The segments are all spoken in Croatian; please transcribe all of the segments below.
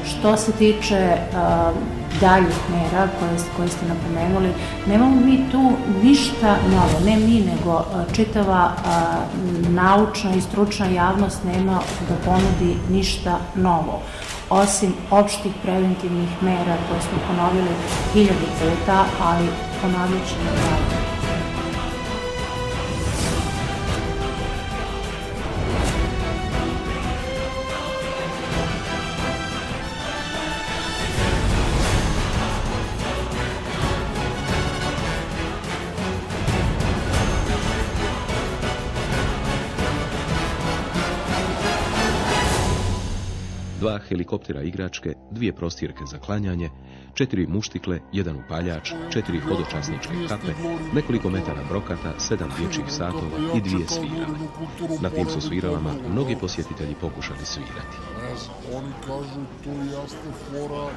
Što se tiče daljih mera koje ste napomenuli, nemamo mi tu ništa novo, ne mi, nego čitava naučna i stručna javnost nema da ponudi ništa novo, osim opštih preventivnih mera koje smo ponovili 1000 puta, ali ponovit ćemo dalje. Dva helikoptera igračke, 2 prostirke za klanjanje, 4 muštikle, 1 upaljač, 4 hodočasničke kape, nekoliko metara brokata, 7 dječjih satova i 2 svirale. Na tim su sviralama mnogi posjetitelji pokušali svirati. Oni kažu to jeste fora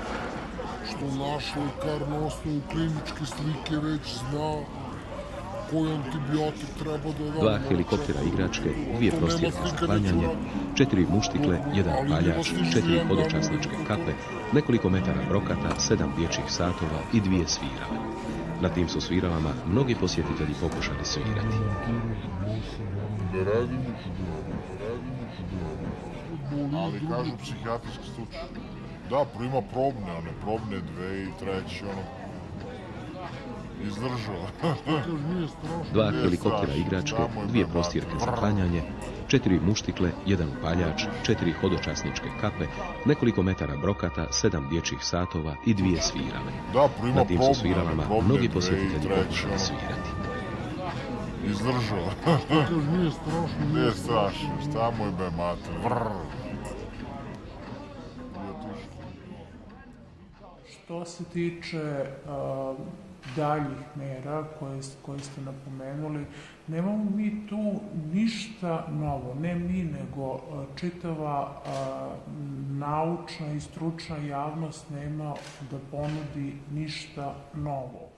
što naš lekar na osnovu kliničke slike već zna koji antibiotik treba da da. 2 helikoptera igračke, 2 prostirke za klanjanje, 4 muštikle, 1 upaljač, 4 hodočasničke kape, nekoliko metara brokata, 7 dječjih satova i 2 svirale. Na tim su sviralama mnogi posjetitelji pokušali svirati. Ali kažu psihijatrijski slučaj. Da, prima probne, one probne 2 i 3, ono, izdržava. 2 helikoptera igračke, 2 prostirke za klanjanje, 4 muštikle, 1 upaljač, 4 hodočasničke kape, nekoliko metara brokata, 7 dječjih satova i 2 svirale. Na tim su sviralama mnogi posjetitelji pokušali svirati. Izdržava. Nije strašno, šta moj be mater, vrrr. Što se tiče daljih mera koje ste napomenuli, nemamo mi tu ništa novo, ne mi, nego čitava naučna i stručna javnost nema da ponudi ništa novo.